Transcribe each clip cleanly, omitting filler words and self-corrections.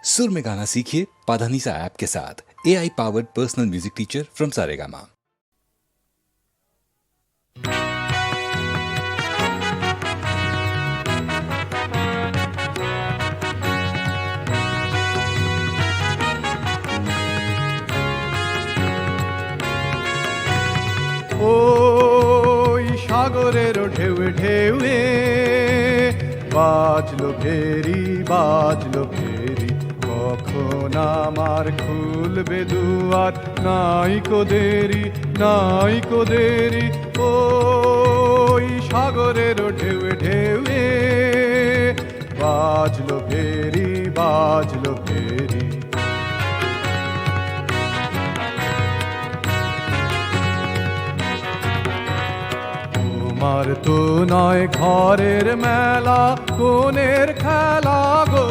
सुर में गाना सीखिए पाधानीसा ऐप के साथ। AI powered personal music teacher from Saregama. ওই সাগরের ঢেউে ঢেউে বাজলো ফেরি কখন আমার খুলবে দুয়ার, নাইকো দেরি ওই সাগরের ঢেউে ঢেউে বাজলো ফেরি তোমার তো নয় ঘরের মেলা, কোনের খেলা গো,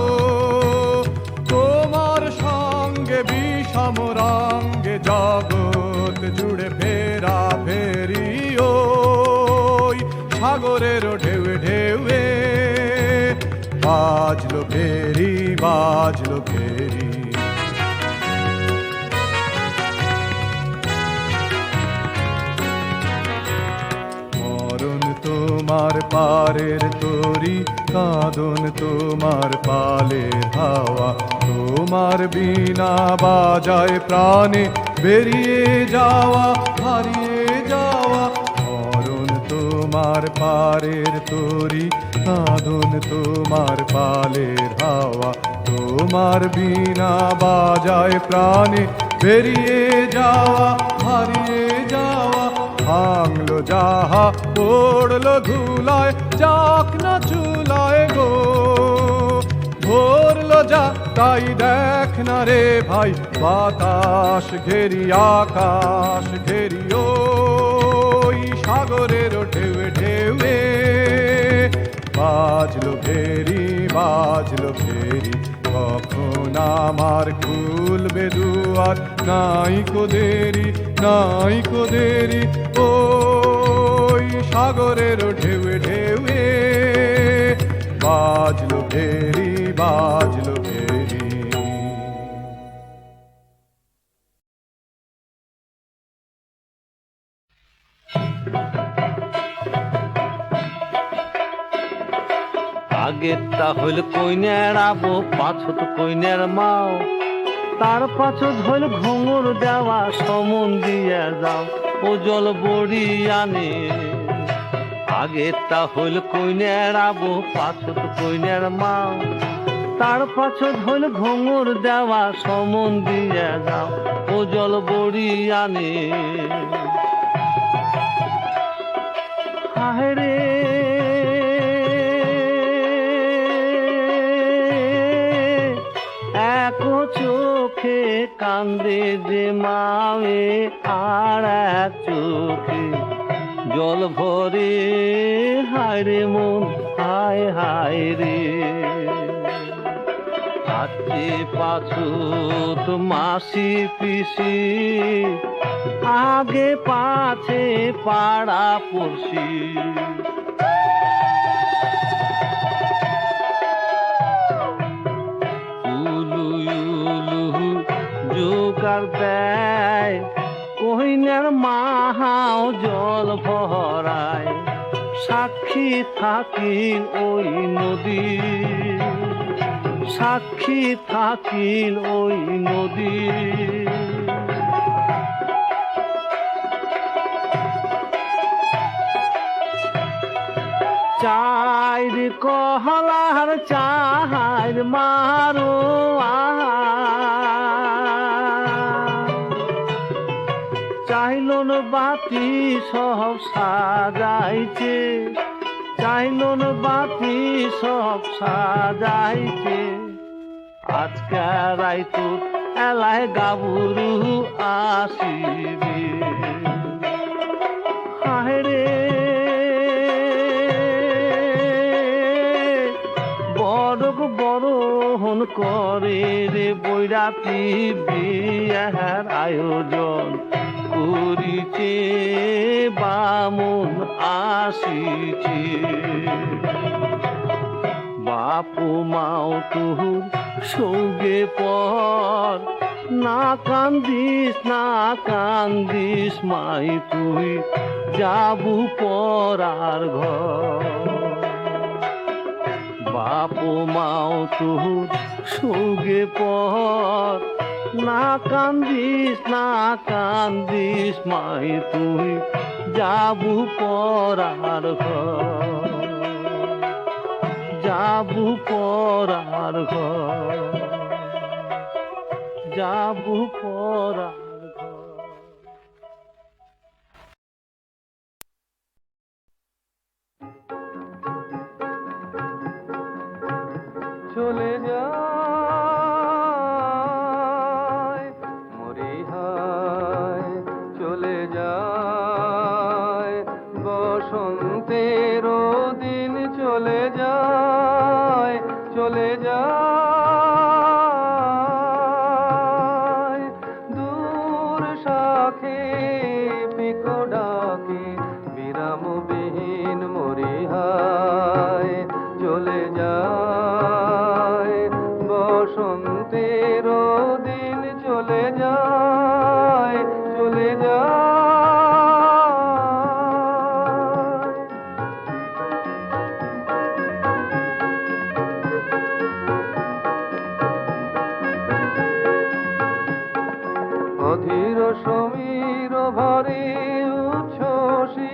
তোমার সঙ্গে বিষম রঙ্গে জগৎ জুড়ে ফেরা ফেরি ওই সাগরের ঢেউে ঢেউে বাজলো ফেরি তোমার পারের তরি, কাঁদন তোমার পালের হাওয়া, তোমার বিনা বাজায় প্রাণে বেরিয়ে যাওয়া হারিয়ে যাওয়া। মরণ তোমার পারের তরি, কাঁদন তোমার পালের হাওয়া, তোমার বিনা বাজায় প্রাণে বেরিয়ে যাওয়া হারিয়ে যাওয়া। ভাঙলো যাহা পড়লো ধুলায়, যাক না চুলায় গো, ভরলো যা তাই দেখ না রে ভাই, বাতাস ঘেরি আকাশ ঘেরি ওই সাগরের ঢেউে ঢেউে বাজলো ফেরি কখন আমার খুলবে দুয়ার, নাইকো দেরি ওই সাগরের ঢেউে ঢেউে বাজলো ফেরি আগেরটা হইল কইনের আবো, পাছত কইনের মাও, তার পাছত হইল ঘুঙুর দেওয়া, সমন দিয়ে যাও ও জল বড়ি আনে। আগেরটা হইল কইনের আবো, পাছত কইনের মাও, তার পাছত হইল ঘুঙুর দেওয়া, সমন দিয়ে যাও ও জল বড়ি আনে। হায় রে চোখে কান্দে যে মায়ে, আর এক চোখে জল ভরে, হায় রে মন হায় রে। হাতে পাছুত মাসি পিসি, আগে পাছে পাড়া পড়শি, জোগাড় দেয় কইনের মাহাও জল ভরায়, সাক্ষী থাকিল ওই নদী, সাক্ষী থাকিল ওই নদী। চাইর কহলার চাইর মারো চাইলন বাতি সব সাজাইছে, চাইলন বাতি সব সাজাইছে। আজকে রাইতো এলায় গাবুরু আসিবে, হায় রে বরণ করে রে বৈরাতি বিয়ার আয়োজন করিছে, বামুন আসিছে। বাপু মাও তুহুর সৌগে পর, না কান্দিস মাই তুই যাবু পরার ঘর। বাপু মাও তুহুর সৌগে পর, না কান্দিস মাই তুই যাবু পরার ঘর, যাবু পরার ঘর, যাবু পরার ঘর। চলে যায় মরিহায়, চলে যায় বসন্তের দিন, চলে যায়, চলে যায় দূর শাখে পিকো ডাকে বিরামবিহীন মরিহায়, চলে যায় বসন্তের দিন, চলে যায়, চলে যায়। অধীর সমীর ভরে উচ্ছ্বসী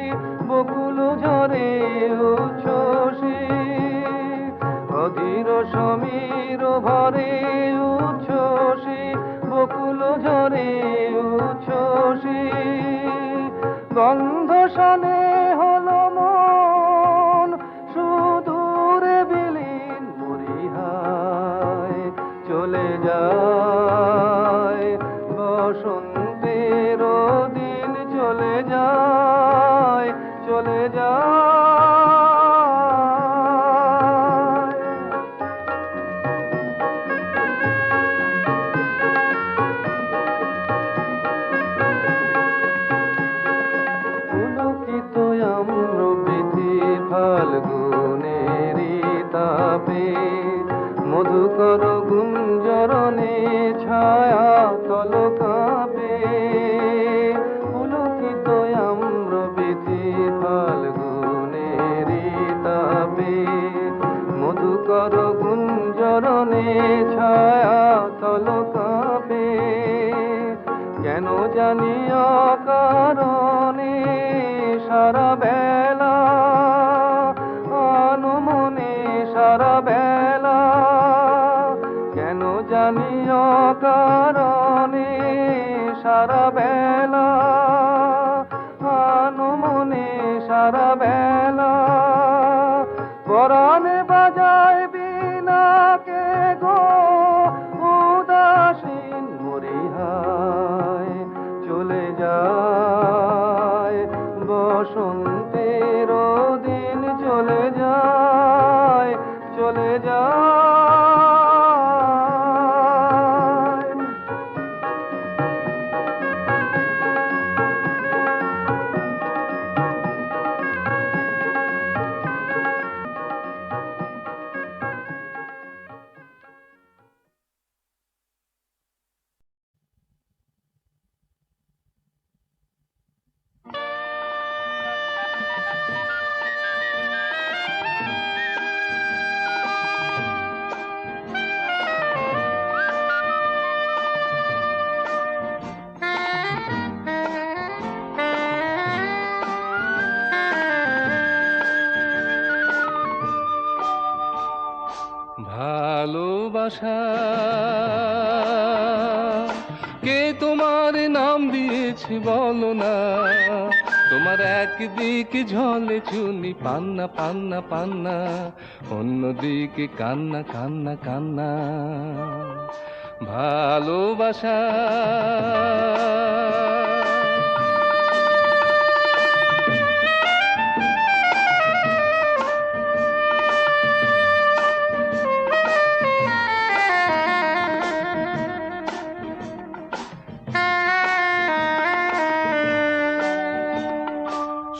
বকুল ঝরে উচ্ছ্বসী, অধীর সমীর ভরে উচ্ছ্বসী বকুল ঝরে উচ্ছ্বসী, গন্ধ শনে হলো মন সুদূরে বিলীন মরিহায়, চলে যায় বসন্তের দিন, চলে যায়, চলে যায়। পুলকিত আম্র বৃথি ফাল্গুনেরি তাপে, মধুকর গুঞ্জরণে ছায়া তল কাঁপে, পুলকিত আম্র বৃথি ফাল্গুনেরি তাপে, মধুকর গুঞ্জরণে ছায়া তল কাঁপে, কেন জানি অকারণে সারা বেলা আনমনে সারা বেলা, কেন জানি অকারণে সারা বেলা আনমনে সারা বেলা, পরাণে বাজায় বিনাকে গো উদাসীন মরিহায়, চলে যায় বসন্তের দিন, চলে যায়, চলে যায়। ভালোবাসা কে তোমার নাম দিয়েছে বলো না, তোমার একদিক ঝলে চুনি পান্না পান্না পান্না, অন্যদিকে কান্না কান্না কান্না। ভালোবাসা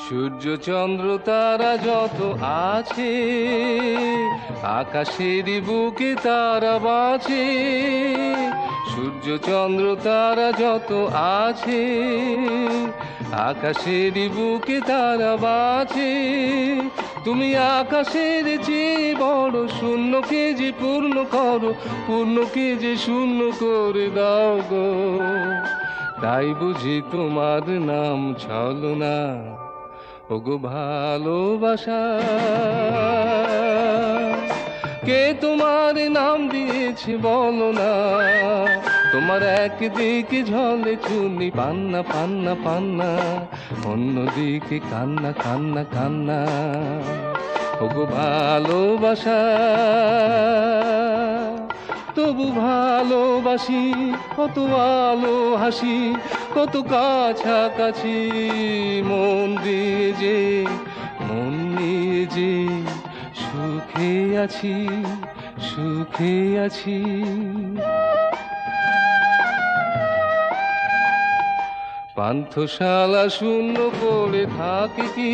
সূর্য চন্দ্র তারা যত আছে, আকাশের বুকে তারা বাঁচে। সূর্য চন্দ্র তারা যত আছে, আকাশের বুকে তারা বাঁচে। তুমি আকাশের চেয়ে বড়, শূন্যকে যে পূর্ণ করো, পূর্ণকে যে শূন্য করে দাও গো। তাই বুঝি তোমার নাম ছলনা, ওগো ভালোবাসা। কে তোমার নাম দিয়েছে বলো না, তোমার একদিকে ঝলে চুনি পান্না পান্না পান্না, অন্যদিকে কান্না কান্না কান্না, ওগো ভালোবাসা। তবু ভালোবাসি, কত আলো হাসি, কত কাছাকাছি, মন দিয়ে যে মন নিয়ে যে সুখে আছি, সুখে আছি। পান্থশালা শূন্য পড়ে থাকে কি,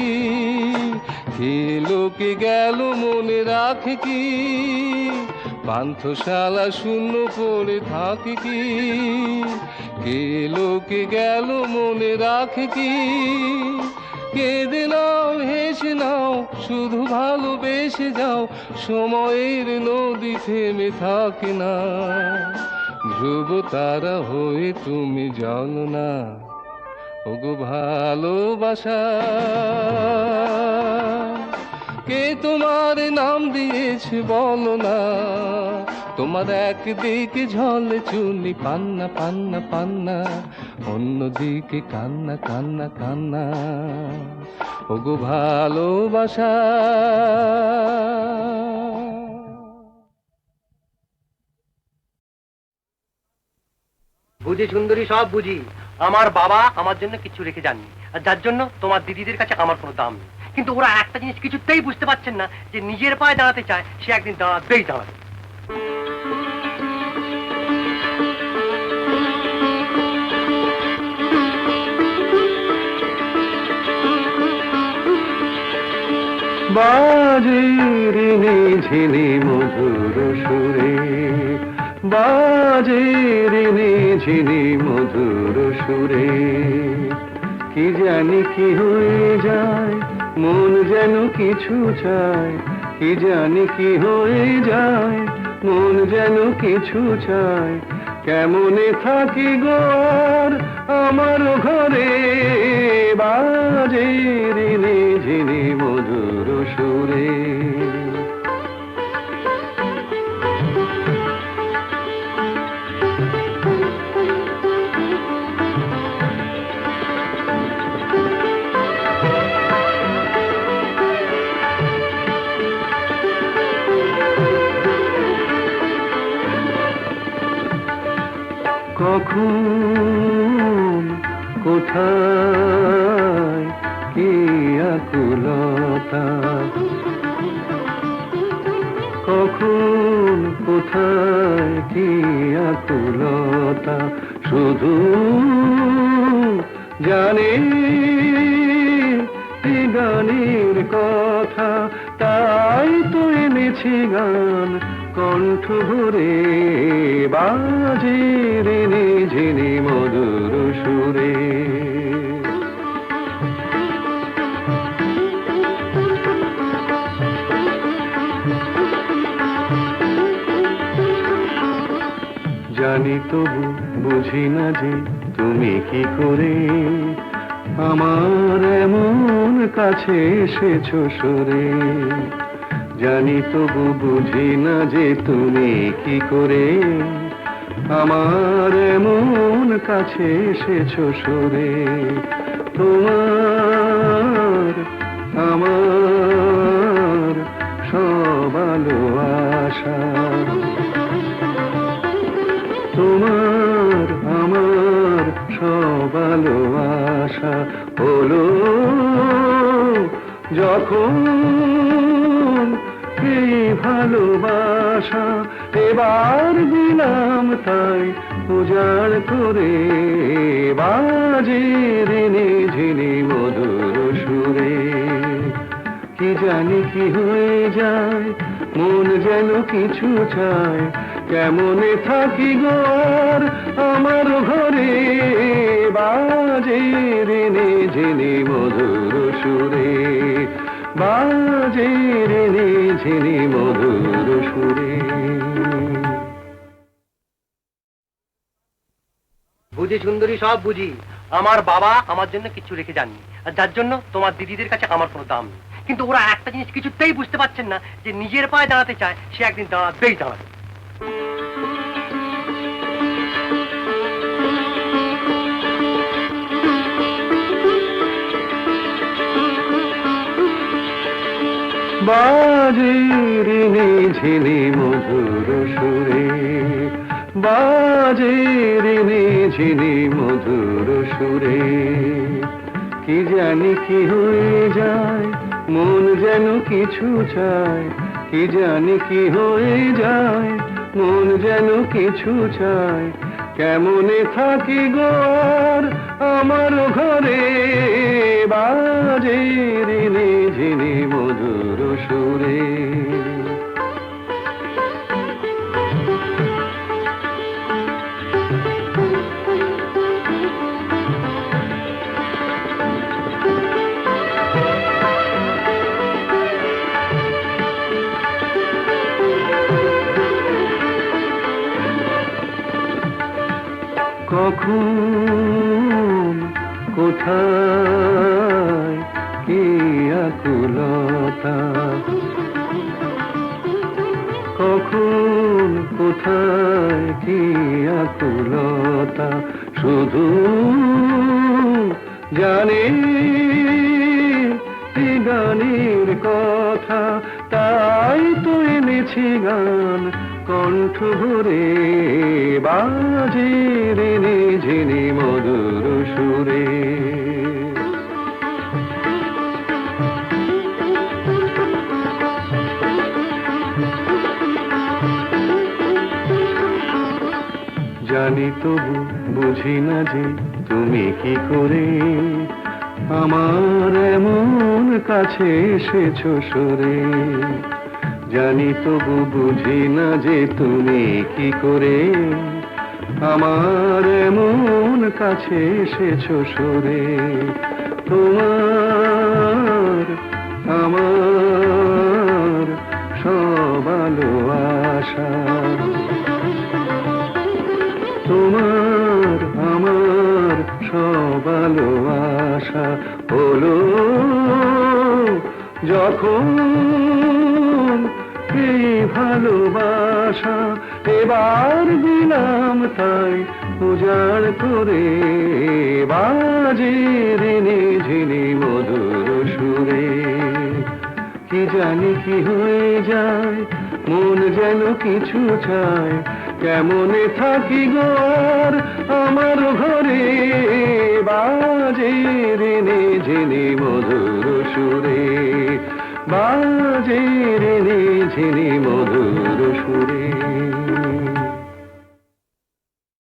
লোকে গেল মনে রাখে কি। পান্থশালা শূন্য পড়ে থাকে কি, লোকে গেল মনে রাখে কি। কেঁদে নাও হেসে নাও, শুধু ভালোবেসে যাও, সময়ের নদী থেমে থাকে না। ধ্রুব তারা হয়ে তুমি জানো না, ওগো ভালোবাসা। কে তোমার নাম দিয়েছে বলো না, তোমার একদিকে ঝলে চুনি পান্না পান্না পান্না, অন্যদিকে কান্না কান্না কান্না, ওগো ভালোবাসা। বুঝি সুন্দরী, সব বুঝি। আমার বাবা আমার জন্য কিছু রেখে যাননি, আর যার জন্য তোমার দিদিদের কাছে আমার কোনো দাম নেই। কিন্তু ওরা একটা জিনিস কিছুতেই বুঝতে পারছেন না, যে নিজের পায়ে দাঁড়াতে চায়, সে একদিন দাঁড়াবেই দাঁড়াবে। বাজে রে ঝিনি মধুর সুরে, বাজে রে ঝিনি মধুর সুরে। কি জানি কি হয়ে যায়, মন যেন কিছু চায়। কি জানি কি হয়ে যায়, মন যেন কিছু চায়। কেমনে থাকি গোর আমার ঘরে, বাজে রে ঝিনি মধুর সুরে। কখন কোথায় কি আকুলতা, কখন কোথায় কি আকুলতা, শুধু জানে গানের কথা। তাই তো এনেছি গান কণ্ঠ ভরে, বাজে রে ঝিনি মধুর সুরে। জানি তবু বুঝি না যে তুমি কি করে আমার এমন কাছে এসেছো সরে। জানি তবু বুঝি না যে তুমি কি করে আমার এমন কাছে এসেছো সরে। তোমার আমার সব আলো আশা, তোমার আমার সব আলো আশা হলো যখন এই ভালোবাসা। এবার দিলাম তাই উজাড় করে, বাজে রে ঝিনি মধুর সুরে। কি জানি কি হয়ে যায়, মন যেন কিছু চায়, কেমনে থাকি গো আর আমার ঘরে, বাজে রেনে ঝিনি মধুর সুরে, বাজে রেনে ঝিনি মধুর সুরে। বুঝি সুন্দরী, সব বুঝি। আমার বাবা আমার জন্য কিছু রেখে যাননি, আর যার জন্য তোমার দিদিদের কাছে আমার কোনো দাম নেই। কিন্তু ওরা একটা জিনিস কিছুতেই বুঝতে পারছেন না, যে নিজের পায়ে দাঁড়াতে চায় সে একদিন দাঁড়াবেই দাঁড়াবে। বাজে রেনে ঝিনি মধুর সুরে, বাজে রেনে ঝিনি মধুর সুরে। কি জানি কি হয়ে যায়, মন যেন কিছু চায়, কি জানি কি হয়ে যায়, মন যেন কিছু চায়, কেমনে থাকি গো আর আমার ঘরে, বাজে রেনে ঝিনি মধুর সুরে। কখন কোথায় কি আকুলতা, কখন কোথায় কি আকুলতা, শুধু জানি এই গানের কথা, তাই তো এনেছি গান কণ্ঠ ভরে, বাজে রেনে ঝিনি মধুর সুরে। জানি তবু বুঝি না যে তুমি কি করে আমার এমন কাছে এসেছো সরে, জানি তবু বুঝি না যে তুমি কি করে আমার এমন কাছে এসেছো সরে। তোমার আমার সব আলো আশা, তোমার আমার সব আলো আশা হলো যখন এই ভালোবাসা, এবার দিলাম তাই উজাড় করে, বাজে রেনে ঝিনি মধুর সুরে। কি জানি কি হয়ে যায়, মন যেন কিছু চায়, কেমনে থাকি গো আর আমার ঘরে, বাজে রেনে ঝিনি মধুর সুরে, বাজে রেনে ঝিনি মধুর সুরে।